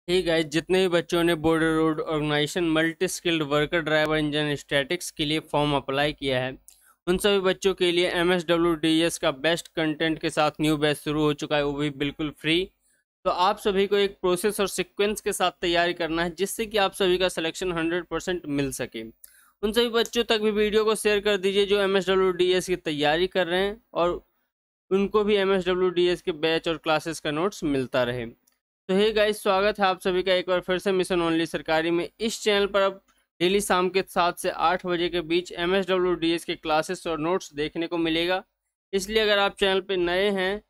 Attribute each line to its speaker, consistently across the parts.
Speaker 1: Hey guys, जितने भी बच्चों ने border road organisation multi skilled worker driver engine statics के लिए फॉर्म अप्लाई किया है, उन सभी बच्चों के लिए MSWDS का बेस्ट कंटेंट के साथ न्यू बैच शुरू हो चुका है, वो भी बिल्कुल फ्री। तो आप सभी को एक प्रोसेस और सीक्वेंस के साथ तैयारी करना है, जिससे कि आप सभी का सिलेक्शन 100% मिल सके। उन सभी बच्चों तक भी वीडियो को शेयर कर दीजिए जो MSWDS की तैयारी कर रहे हैं और उनको भी MSWDS के बैच और क्लासेस का नोट्स मिलता रहे। तो हे गाइस, स्वागत है आप सभी का एक बार फिर से मिशन ओनली सरकारी में। इस चैनल पर अब डेली शाम के 7 से 8 बजे के बीच MSWDS के क्लासेस और नोट्स देखने को मिलेगा। इसलिए अगर आप चैनल पे नए हैं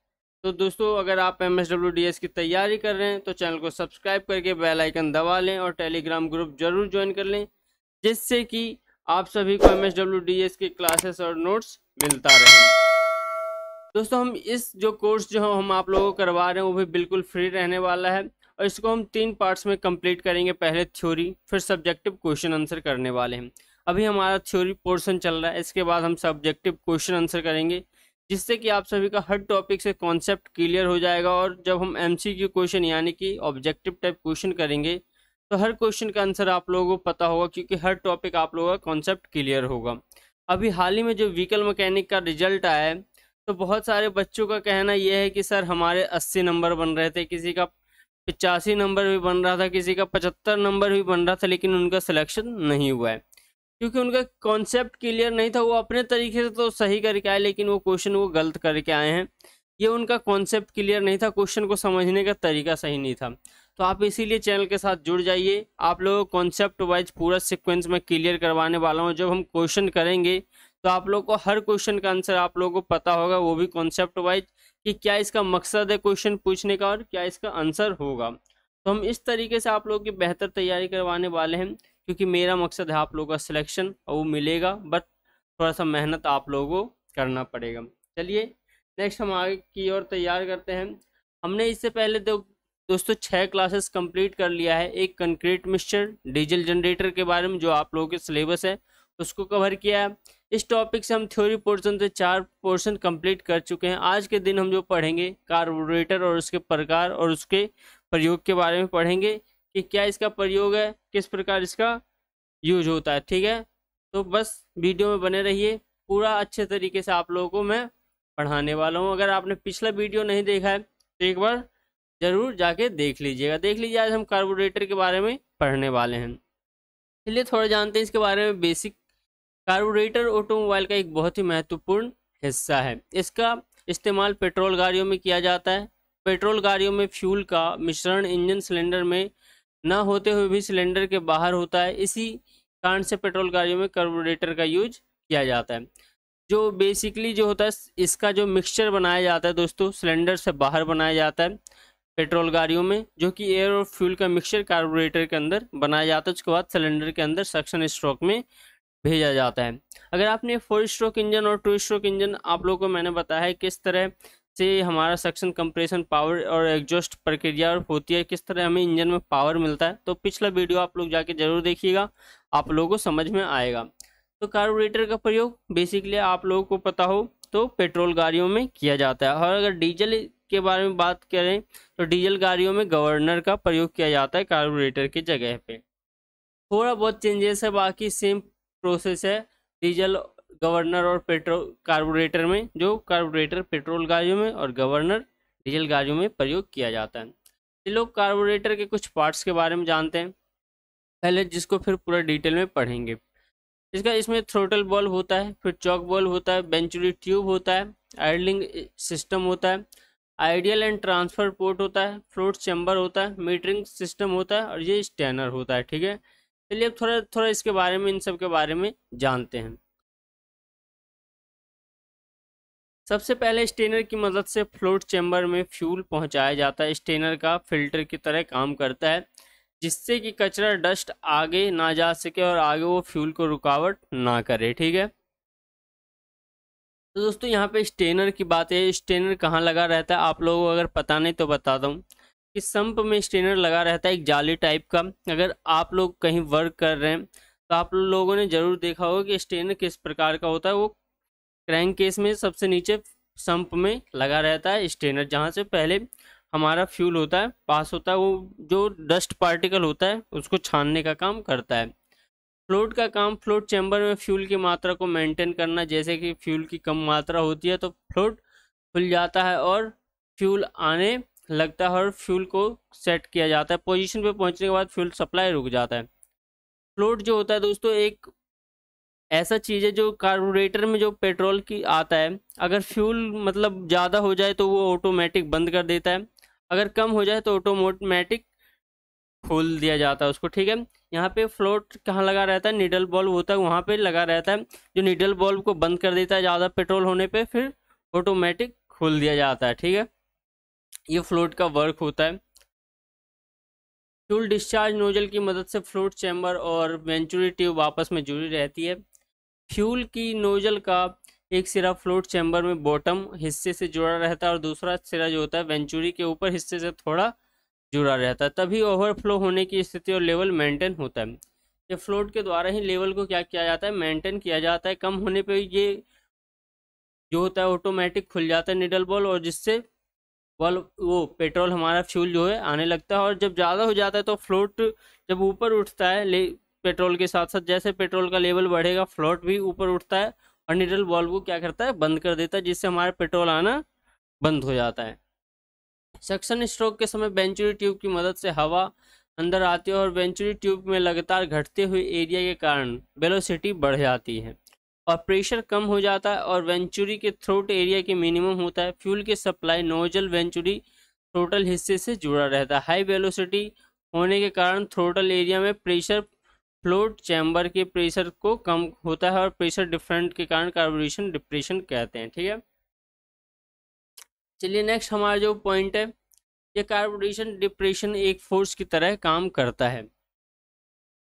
Speaker 1: तो दोस्तों, अगर आप MSWDS की तैयारी कर रहे हैं तो चैनल को सब्सक्राइब करके बेल आइकन दबा लें और टेलीग्राम ग्रुप जरूर ज्वाइन कर लें, जिससे कि आप सभी को MSWDS के क्लासेस और नोट्स मिलता रहे। दोस्तों, हम इस जो कोर्स जो हम आप लोगों को करवा रहे हैं वो भी बिल्कुल फ्री रहने वाला है और इसको हम 3 पार्ट्स में कंप्लीट करेंगे। पहले थ्योरी, फिर सब्जेक्टिव क्वेश्चन आंसर करने वाले हैं। अभी हमारा थ्योरी पोर्शन चल रहा है, इसके बाद हम सब्जेक्टिव क्वेश्चन आंसर करेंगे, जिससे कि आप सभी का हर टॉपिक से कॉन्सेप्ट क्लियर हो जाएगा। और जब हम MCQ क्वेश्चन यानी कि ऑब्जेक्टिव टाइप क्वेश्चन करेंगे तो हर क्वेश्चन का आंसर आप लोगों को पता होगा, क्योंकि हर टॉपिक आप लोगों का कॉन्सेप्ट क्लियर होगा। अभी हाल ही में जो व्हीकल मैकेनिक का रिजल्ट आया है, तो बहुत सारे बच्चों का कहना यह है कि सर हमारे 80 नंबर बन रहे थे, किसी का 85 नंबर भी बन रहा था, किसी का 75 नंबर भी बन रहा था, लेकिन उनका सिलेक्शन नहीं हुआ है क्योंकि उनका कॉन्सेप्ट क्लियर नहीं था। वो अपने तरीके से तो सही करके आए, लेकिन वो क्वेश्चन वो गलत करके आए हैं। ये उनका कॉन्सेप्ट क्लियर नहीं था, क्वेश्चन को समझने का तरीका सही नहीं था। तो आप इसीलिए चैनल के साथ जुड़ जाइए। आप लोगों को कॉन्सेप्ट वाइज पूरा सीक्वेंस में क्लियर करवाने वाला हूँ। जब हम क्वेश्चन करेंगे तो आप लोग को हर क्वेश्चन का आंसर आप लोगों को पता होगा, वो भी कॉन्सेप्ट वाइज, कि क्या इसका मकसद है क्वेश्चन पूछने का और क्या इसका आंसर होगा। तो हम इस तरीके से आप लोगों की बेहतर तैयारी करवाने वाले हैं, क्योंकि मेरा मकसद है आप लोगों का सिलेक्शन, और वो मिलेगा, बट थोड़ा सा मेहनत आप लोगों को करना पड़ेगा। चलिए नेक्स्ट हम आगे की ओर तैयार करते हैं। हमने इससे पहले दोस्तों 6 क्लासेस कंप्लीट कर लिया है। एक कंक्रीट मिक्सचर डीजल जनरेटर के बारे में, जो आप लोगों के सिलेबस है, उसको कवर किया है। इस टॉपिक से हम थ्योरी पोर्शन से 4 पोर्शन कंप्लीट कर चुके हैं। आज के दिन हम जो पढ़ेंगे कार्बोरेटर और उसके प्रकार और उसके प्रयोग के बारे में पढ़ेंगे, कि क्या इसका प्रयोग है, किस प्रकार इसका यूज होता है। ठीक है, तो बस वीडियो में बने रहिए। पूरा अच्छे तरीके से आप लोगों को मैं पढ़ाने वाला हूँ। अगर आपने पिछला वीडियो नहीं देखा है तो एक बार जरूर जाके देख लीजिए। आज हम कार्बोरेटर के बारे में पढ़ने वाले हैं। चलिए थोड़ा जानते हैं इसके बारे में बेसिक। कार्बोरेटर ऑटोमोबाइल का एक बहुत ही महत्वपूर्ण हिस्सा है। इसका इस्तेमाल पेट्रोल गाड़ियों में किया जाता है। पेट्रोल गाड़ियों में फ्यूल का मिश्रण इंजन सिलेंडर में न होते हुए भी सिलेंडर के बाहर होता है। इसी कारण से पेट्रोल गाड़ियों में कार्बोरेटर का यूज किया जाता है। जो बेसिकली जो होता है, इसका जो मिक्सचर बनाया जाता है दोस्तों, सिलेंडर से बाहर बनाया जाता है पेट्रोल गाड़ियों में, जो कि एयर और फ्यूल का मिक्सचर कार्बोरेटर के अंदर बनाया जाता है। उसके बाद सिलेंडर के अंदर सक्शन स्ट्रोक में भेजा जाता है। अगर आपने 4 स्ट्रोक इंजन और 2 स्ट्रोक इंजन, आप लोगों को मैंने बताया है किस तरह से हमारा सक्शन कंप्रेशन पावर और एग्जॉस्ट प्रक्रिया होती है, किस तरह हमें इंजन में पावर मिलता है, तो पिछला वीडियो आप लोग जाके जरूर देखिएगा, आप लोगों को समझ में आएगा। तो कार्बोरेटर का प्रयोग बेसिकली आप लोगों को पता हो तो पेट्रोल गाड़ियों में किया जाता है। और अगर डीजल के बारे में बात करें तो डीजल गाड़ियों में गवर्नर का प्रयोग किया जाता है कार्बोरेटर की जगह पे। थोड़ा बहुत चेंजेस है, बाकी सेम प्रोसेस है डीजल, गवर्नर और पेट्रोल कार्बोरेटर में। जो कार्बोरेटर पेट्रोल गाड़ियों में और गवर्नर डीजल गाड़ियों में प्रयोग किया जाता है। चलो कार्बोरेटर के कुछ पार्ट्स के बारे में जानते हैं पहले, जिसको फिर पूरा डिटेल में पढ़ेंगे। इसमें थ्रोटल बल्ब होता है, फिर चॉक बल्ब होता है, वेंचुरी ट्यूब होता है, आइडलिंग सिस्टम होता है, आइडियल एंड ट्रांसफर पोर्ट होता है, फ्लोट चैम्बर होता है, मीटरिंग सिस्टम होता है, और ये स्टैनर होता है। ठीक है, चलिए अब थोड़ा थोड़ा इसके बारे में, इन सब के बारे में जानते हैं। सबसे पहले स्टेनर की मदद से फ्लोट चैम्बर में फ्यूल पहुंचाया जाता है। स्टेनर का फिल्टर की तरह काम करता है, जिससे कि कचरा डस्ट आगे ना जा सके और आगे वो फ्यूल को रुकावट ना करे। ठीक है, तो दोस्तों यहाँ पे स्टेनर की बात है। स्टेनर कहाँ लगा रहता है, आप लोगों को अगर पता नहीं तो बता दूँ कि संप में स्टेनर लगा रहता है, एक जाली टाइप का। अगर आप लोग कहीं वर्क कर रहे हैं तो आप लोगों ने जरूर देखा होगा कि स्टेनर किस प्रकार का होता है। वो क्रैंक केस में सबसे नीचे संप में लगा रहता है स्टेनर, जहाँ से पहले हमारा फ्यूल होता है पास होता है, वो जो डस्ट पार्टिकल होता है उसको छानने का काम करता है। फ्लोट का काम, फ्लोट चैम्बर में फ्यूल की मात्रा को मेंटेन करना। जैसे कि फ्यूल की कम मात्रा होती है तो फ्लोट खुल जाता है और फ्यूल आने लगता है और फ्यूल को सेट किया जाता है। पोजीशन पे पहुंचने के बाद फ्यूल सप्लाई रुक जाता है। फ्लोट जो होता है दोस्तों एक ऐसा चीज़ है जो कार्बोरेटर में जो पेट्रोल की आता है, अगर फ्यूल मतलब ज़्यादा हो जाए तो वो ऑटोमेटिक बंद कर देता है, अगर कम हो जाए तो ऑटोमेटिक खोल दिया जाता है उसको, ठीक है। यहाँ पे फ्लोट कहाँ लगा रहता है, निडल बल्ब होता है वहाँ पे लगा रहता है, जो निडल बल्ब को बंद कर देता है ज़्यादा पेट्रोल होने पे, फिर ऑटोमेटिक खोल दिया जाता है, ठीक है। ये फ्लोट का वर्क होता है। फ्यूल डिस्चार्ज नोजल की मदद से फ्लोट चैम्बर और वेंचुरी ट्यूब आपस में जुड़ी रहती है। फ्यूल की नोजल का एक सिरा फ्लोट चैम्बर में बॉटम हिस्से से जुड़ा रहता है और दूसरा सिरा जो होता है वेंचुरी के ऊपर हिस्से से थोड़ा जुड़ा रहता है, तभी ओवरफ्लो होने की स्थिति और लेवल मेंटेन होता है। ये फ्लोट के द्वारा ही लेवल को क्या किया जाता है, मेंटेन किया जाता है। कम होने पे ये जो होता है ऑटोमेटिक खुल जाता है निडल बॉल, और जिससे बॉल वो पेट्रोल हमारा फ्यूल जो है आने लगता है। और जब ज़्यादा हो जाता है तो फ्लोट जब ऊपर उठता है पेट्रोल के साथ साथ, जैसे पेट्रोल का लेवल बढ़ेगा फ्लोट भी ऊपर उठता है और निडल बॉल को क्या करता है, बंद कर देता है, जिससे हमारा पेट्रोल आना बंद हो जाता है। सक्शन स्ट्रोक के समय वेंचुरी ट्यूब की मदद से हवा अंदर आती है और वेंचुरी ट्यूब में लगातार घटते हुए एरिया के कारण वेलोसिटी बढ़ जाती है और प्रेशर कम हो जाता है और वेंचुरी के थ्रोट एरिया के मिनिमम होता है। फ्यूल की सप्लाई नोजल वेंचुरी थ्रोटल हिस्से से जुड़ा रहता है। हाई वेलोसिटी होने के कारण थ्रोटल एरिया में प्रेशर फ्लोट चैम्बर के प्रेशर को कम होता है और प्रेशर डिफरेंट के कारण कार्बोरेशन डिप्रेशन कहते हैं, ठीक है। चलिए नेक्स्ट हमारा जो पॉइंट है, ये कार्बोरेशन डिप्रेशन एक फोर्स की तरह काम करता है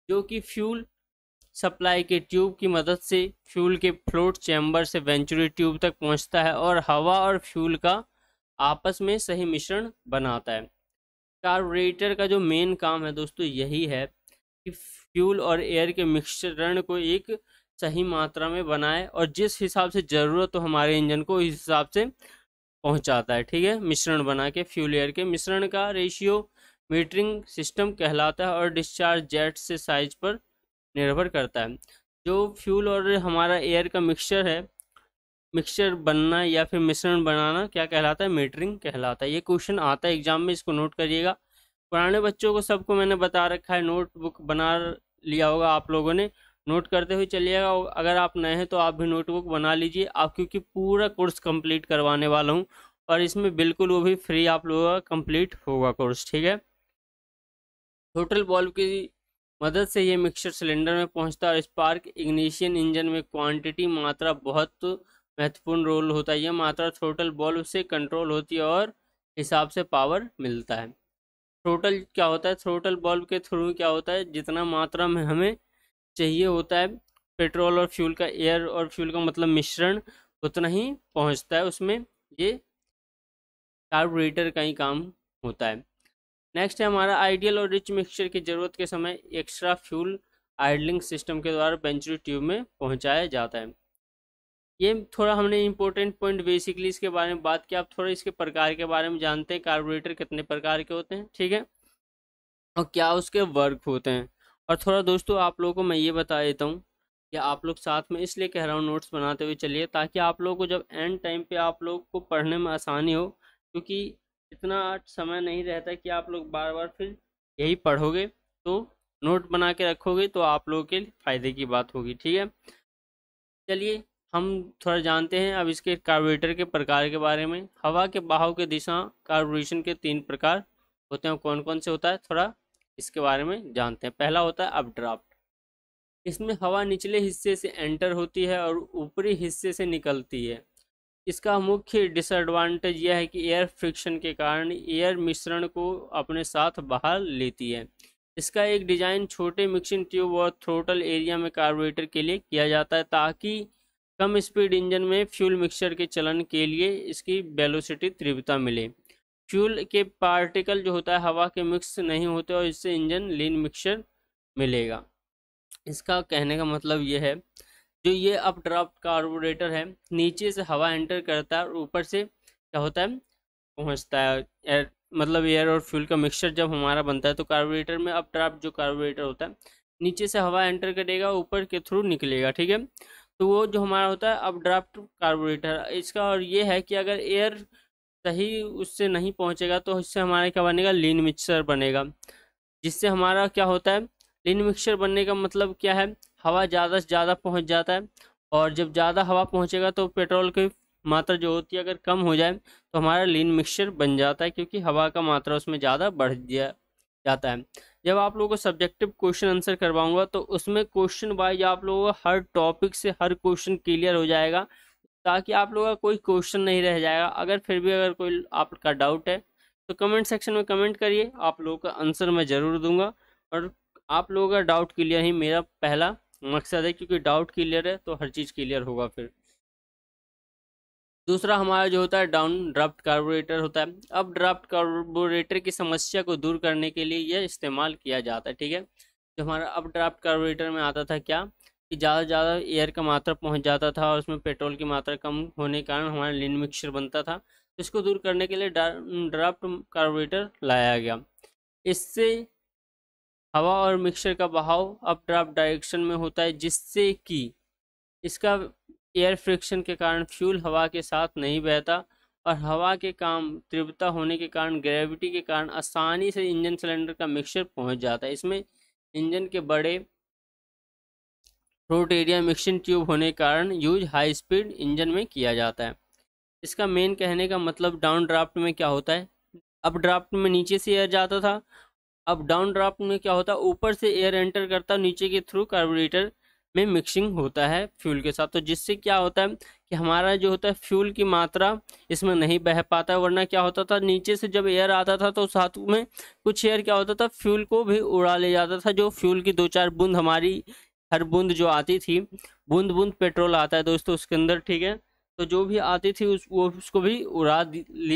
Speaker 1: जो कि फ्यूल सप्लाई के ट्यूब की मदद से फ्यूल के फ्लोट चैम्बर से वेंचुरी ट्यूब तक पहुंचता है और हवा और फ्यूल का आपस में सही मिश्रण बनाता है। कार्बोरेटर का जो मेन काम है दोस्तों यही है कि फ्यूल और एयर के मिश्रण को एक सही मात्रा में बनाए और जिस हिसाब से ज़रूरत हो हमारे इंजन को इस हिसाब से पहुंचाता है, ठीक है। मिश्रण बना के फ्यूल एयर के मिश्रण का रेशियो मीटरिंग सिस्टम कहलाता है और डिस्चार्ज जेट से साइज पर निर्भर करता है। जो फ्यूल और हमारा एयर का मिक्सचर है, मिक्सचर बनना या फिर मिश्रण बनाना क्या कहलाता है, मीटरिंग कहलाता है। ये क्वेश्चन आता है एग्जाम में, इसको नोट करिएगा। पुराने बच्चों को सबको मैंने बता रखा है, नोटबुक बना लिया होगा आप लोगों ने, नोट करते हुए चलिएगा। अगर आप नए हैं तो आप भी नोटबुक बना लीजिए आप, क्योंकि पूरा कोर्स कंप्लीट करवाने वाला हूँ और इसमें बिल्कुल वो भी फ्री आप लोगों का कंप्लीट होगा कोर्स, ठीक है। टोटल बॉल्व की मदद से ये मिक्सचर सिलेंडर में पहुंचता है और स्पार्क इग्निशन इंजन में क्वांटिटी मात्रा बहुत महत्वपूर्ण रोल होता है। यह मात्रा थ्रोटल बॉल्व से कंट्रोल होती है और हिसाब से पावर मिलता है। थ्रोटल क्या होता है, थ्रोटल बॉल्व के थ्रू क्या होता है, जितना मात्रा में हमें चाहिए होता है पेट्रोल और फ्यूल का, एयर और फ्यूल का मतलब मिश्रण, उतना ही पहुंचता है उसमें। ये कार्बोरेटर का ही काम होता है। नेक्स्ट है हमारा आइडियल और रिच मिक्सचर की ज़रूरत के समय एक्स्ट्रा फ्यूल आइडलिंग सिस्टम के द्वारा वेंचुरी ट्यूब में पहुंचाया जाता है। ये थोड़ा हमने इंपॉर्टेंट पॉइंट बेसिकली इसके बारे में बात किया। आप थोड़ा इसके प्रकार के बारे में जानते हैं, कार्बोरेटर कितने प्रकार के होते हैं, ठीक है, और क्या उसके वर्क होते हैं। और थोड़ा दोस्तों आप लोगों को मैं ये बता देता हूँ कि आप लोग साथ में इसलिए कह रहा हूँ नोट्स बनाते हुए चलिए, ताकि आप लोगों को जब एंड टाइम पे आप लोग को पढ़ने में आसानी हो, क्योंकि इतना समय नहीं रहता कि आप लोग बार बार फिर यही पढ़ोगे, तो नोट बना के रखोगे तो आप लोगों के फ़ायदे की बात होगी, ठीक है। चलिए हम थोड़ा जानते हैं अब इसके कार्बोरेटर के प्रकार के बारे में। हवा के बहाव के दिशा कार्बोरेशन के 3 प्रकार होते हैं, कौन कौन से होता है थोड़ा इसके बारे में जानते हैं। पहला होता है अपड्राफ्ट। इसमें हवा निचले हिस्से से एंटर होती है और ऊपरी हिस्से से निकलती है। इसका मुख्य डिसएडवांटेज यह है कि एयर फ्रिक्शन के कारण एयर मिश्रण को अपने साथ बाहर लेती है। इसका एक डिज़ाइन छोटे मिक्सिंग ट्यूब और थ्रोटल एरिया में कार्बोरेटर के लिए किया जाता है, ताकि कम स्पीड इंजन में फ्यूल मिक्सचर के चलन के लिए इसकी वेलोसिटी तीव्रता मिले। फ्यूल के पार्टिकल जो होता है हवा के मिक्स नहीं होते और इससे इंजन लीन मिक्सचर मिलेगा। इसका कहने का मतलब ये है, जो ये अपड्राफ्ट कार्बोरेटर है नीचे से हवा एंटर करता है और ऊपर से क्या होता है, पहुंचता है एयर मतलब एयर और फ्यूल का मिक्सचर जब हमारा बनता है तो कार्बोरेटर में अप ड्राफ्ट जो कार्बोरेटर होता है नीचे से हवा एंटर करेगा, ऊपर के थ्रू निकलेगा, ठीक है। तो वो जो हमारा होता है अप ड्राफ्ट कार्बोरेटर इसका, और ये है कि अगर एयर सही उससे नहीं पहुंचेगा तो इससे हमारा क्या बनेगा, लीन मिक्सचर बनेगा। जिससे हमारा क्या होता है, लीन मिक्सचर बनने का मतलब क्या है, हवा ज़्यादा से ज़्यादा पहुंच जाता है, और जब ज़्यादा हवा पहुंचेगा तो पेट्रोल की मात्रा जो होती है अगर कम हो जाए तो हमारा लीन मिक्सचर बन जाता है, क्योंकि हवा का मात्रा उसमें ज़्यादा बढ़ दिया जाता है। जब आप लोगों को सब्जेक्टिव क्वेश्चन आंसर करवाऊंगा तो उसमें क्वेश्चन वाइज आप लोगों को हर टॉपिक से हर क्वेश्चन क्लियर हो जाएगा, ताकि आप लोगों का कोई क्वेश्चन नहीं रह जाएगा। अगर फिर भी अगर कोई आपका डाउट है तो कमेंट सेक्शन में कमेंट करिए, आप लोगों का आंसर मैं ज़रूर दूंगा। और आप लोगों का डाउट क्लियर ही मेरा पहला मकसद है, क्योंकि डाउट क्लियर है तो हर चीज़ क्लियर होगा। फिर दूसरा हमारा जो होता है डाउन ड्राफ्ट कार्बोरेटर होता है। अब ड्राफ्ट कार्बोरेटर की समस्या को दूर करने के लिए यह इस्तेमाल किया जाता है, ठीक है। जो हमारा अब ड्राफ्ट कार्बोरेटर में आता था क्या, कि ज़्यादा से ज़्यादा एयर का मात्रा पहुंच जाता था और उसमें पेट्रोल की मात्रा कम होने के कारण हमारा लीन मिक्सचर बनता था। तो इसको दूर करने के लिए ड्राफ्ट कार्बोरेटर लाया गया। इससे हवा और मिक्सचर का बहाव अप ड्राफ्ट डायरेक्शन में होता है, जिससे कि इसका एयर फ्रिक्शन के कारण फ्यूल हवा के साथ नहीं बहता, और हवा के काम तीव्रता होने के कारण ग्रेविटी के कारण आसानी से इंजन सिलेंडर का मिक्सचर पहुंच जाता है। इसमें इंजन के बड़े थ्रोट एरिया मिक्सिंग ट्यूब होने के कारण यूज हाई स्पीड इंजन में किया जाता है। इसका मेन कहने का मतलब डाउन ड्राफ्ट में क्या होता है, अप ड्राफ्ट में नीचे से एयर जाता था, अब डाउन ड्राफ्ट में क्या होता है, ऊपर से एयर एंटर करता है नीचे के थ्रू कार्बोरेटर में मिक्सिंग होता है फ्यूल के साथ। तो जिससे क्या होता है कि हमारा जो होता है फ्यूल की मात्रा इसमें नहीं बह पाता है। वरना क्या होता था, नीचे से जब एयर आता था तो साथ में कुछ एयर क्या होता था, फ्यूल को भी उड़ा ले जाता था। जो फ्यूल की 2-4 बूंद हमारी हर बूंद जो आती थी, बूंद बूंद पेट्रोल आता है दोस्तों उसके अंदर, ठीक है। तो जो भी आती थी वो उसको भी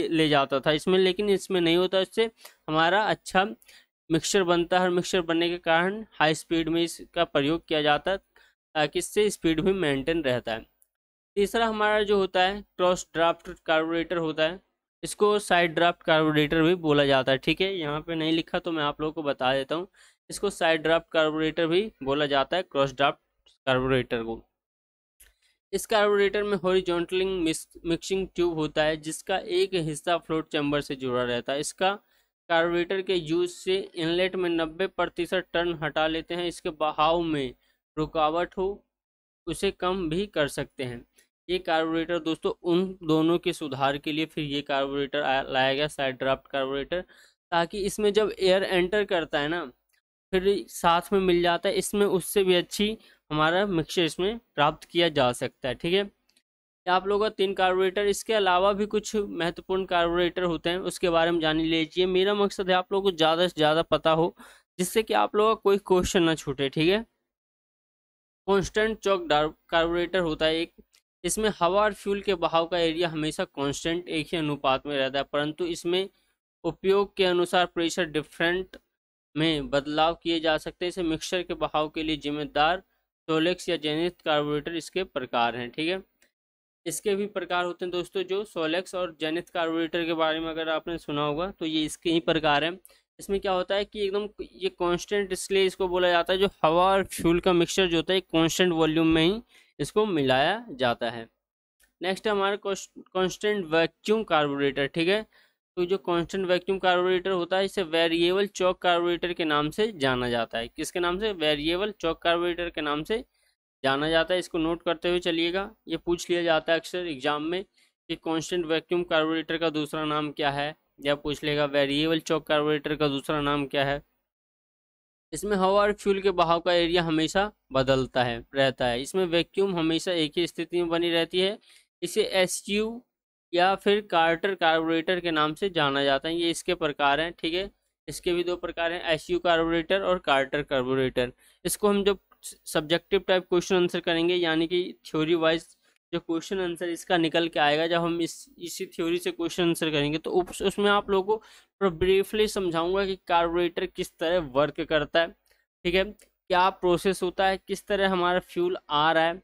Speaker 1: ले जाता था इसमें, लेकिन इसमें नहीं होता। इससे हमारा अच्छा मिक्सचर बनता है, और मिक्सचर बनने के कारण हाई स्पीड में इसका प्रयोग किया जाता है, ताकि इससे स्पीड भी मेंटेन रहता है। तीसरा हमारा जो होता है क्रॉस ड्राफ्ट कार्बोरेटर होता है। इसको साइड ड्राफ्ट कार्बोरेटर भी बोला जाता है, ठीक है। यहाँ पे नहीं लिखा तो मैं आप लोगों को बता देता हूँ, इसको साइड ड्राफ्ट कार्बोरेटर भी बोला जाता है, क्रॉस ड्राफ्ट कार्बोरेटर को। इस कार्बोरेटर में हॉरिजॉन्टल मिक्सिंग ट्यूब होता है, जिसका एक हिस्सा फ्लोट चैम्बर से जुड़ा रहता है। इसका कार्बोरेटर के यूज से इनलेट में 90% टर्न हटा लेते हैं। इसके बहाव में रुकावट हो उसे कम भी कर सकते हैं। ये कार्बोरेटर दोस्तों उन दोनों के सुधार के लिए फिर ये कार्बोरेटर लाया गया, साइड ड्राफ्ट कार्बोरेटर, ताकि इसमें जब एयर एंटर करता है ना फिर साथ में मिल जाता है, इसमें उससे भी अच्छी हमारा मिक्सचर इसमें प्राप्त किया जा सकता है, ठीक है। आप लोगों का 3 कार्बोरेटर, इसके अलावा भी कुछ महत्वपूर्ण कार्बोरेटर होते हैं, उसके बारे में जान लीजिए। मेरा मकसद है आप लोगों को ज़्यादा से ज़्यादा पता हो, जिससे कि आप लोगों का कोई क्वेश्चन ना छूटे, ठीक है। कांस्टेंट चौक कार्बोरेटर होता है एक, इसमें हवा और फ्यूल के बहाव का एरिया हमेशा कांस्टेंट एक ही अनुपात में रहता है, परंतु इसमें उपयोग के अनुसार प्रेशर डिफरेंट में बदलाव किए जा सकते हैं। इसे मिक्सचर के बहाव के लिए जिम्मेदार सोलेक्स या जेनिथ कार्बोरेटर इसके प्रकार हैं, ठीक है। इसके भी प्रकार होते हैं दोस्तों, जो सोलेक्स और जेनिथ कार्बोरेटर के बारे में अगर आपने सुना होगा तो ये इसके ही प्रकार हैं। इसमें क्या होता है कि एकदम ये कांस्टेंट, इसलिए इसको बोला जाता है जो हवा और फ्यूल का मिक्सचर जो होता है कांस्टेंट वॉल्यूम में ही इसको मिलाया जाता है। नेक्स्ट है हमारा कांस्टेंट वैक्यूम कार्बोरेटर, ठीक है। तो जो कांस्टेंट वैक्यूम कार्बोरेटर होता है इसे वेरिएबल चौक कार्बोरेटर के नाम से जाना जाता है। किसके नाम से, वेरिएबल चौक कार्बोरेटर के नाम से जाना जाता है। इसको नोट करते हुए चलिएगा, ये पूछ लिया जाता है अक्सर एग्जाम में कि कांस्टेंट वैक्यूम कार्बोरेटर का दूसरा नाम क्या है, या पूछ लेगा वेरिएबल चौक कार्बोरेटर का दूसरा नाम क्या है। इसमें हवा और फ्यूल के बहाव का एरिया हमेशा बदलता है रहता है। इसमें वैक्यूम हमेशा एक ही स्थिति में बनी रहती है। इसे SU या फिर कार्टर कार्बोरेटर के नाम से जाना जाता है। ये इसके प्रकार हैं, ठीक है। इसके भी 2 प्रकार हैं, SU कार्बोरेटर और कार्टर कार्बोरेटर। इसको हम जब सब्जेक्टिव टाइप क्वेश्चन आंसर करेंगे, यानी कि थ्योरी वाइज जो क्वेश्चन आंसर इसका निकल के आएगा, जब हम इसी थ्योरी से क्वेश्चन आंसर करेंगे तो उसमें आप लोगों को ब्रीफली समझाऊंगा कि कार्बोरेटर किस तरह वर्क करता है, ठीक है, क्या प्रोसेस होता है, किस तरह हमारा फ्यूल आ रहा है,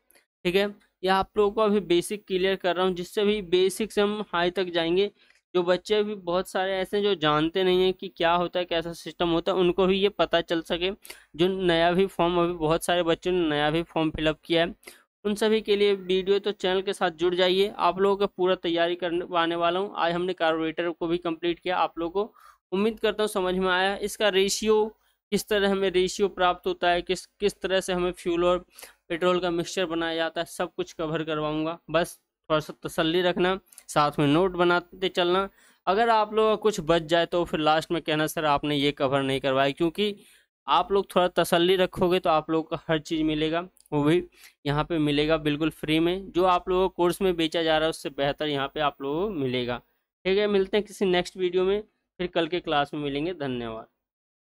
Speaker 1: ठीक है। यह आप लोगों को अभी बेसिक क्लियर कर रहा हूँ, जिससे भी बेसिक से हम हाई तक जाएंगे जो बच्चे भी बहुत सारे ऐसे हैं जो जानते नहीं हैं कि क्या होता है, कैसा सिस्टम होता है, उनको भी ये पता चल सके। जो नया भी फॉर्म, अभी बहुत सारे बच्चों ने नया भी फॉर्म फिलअप किया है, उन सभी के लिए वीडियो, तो चैनल के साथ जुड़ जाइए। आप लोगों का पूरा तैयारी करवाने वाला हूँ। आज हमने कार्बोरेटर को भी कंप्लीट किया। आप लोगों को उम्मीद करता हूँ समझ में आया। इसका रेशियो, किस तरह हमें रेशियो प्राप्त होता है, किस किस तरह से हमें फ्यूल और पेट्रोल का मिक्सचर बनाया जाता है, सब कुछ कवर करवाऊंगा। बस थोड़ा सा तसल्ली रखना, साथ में नोट बनाते चलना। अगर आप लोगों का कुछ बच जाए तो फिर लास्ट में कहना सर आपने ये कवर नहीं करवाया, क्योंकि आप लोग थोड़ा तसल्ली रखोगे तो आप लोगों को हर चीज़ मिलेगा, वो भी यहाँ पे मिलेगा बिल्कुल फ्री में। जो आप लोगों को कोर्स में बेचा जा रहा है उससे बेहतर यहाँ पे आप लोगों को मिलेगा। ठीक है, मिलते हैं किसी नेक्स्ट वीडियो में, फिर कल के क्लास में मिलेंगे। धन्यवाद।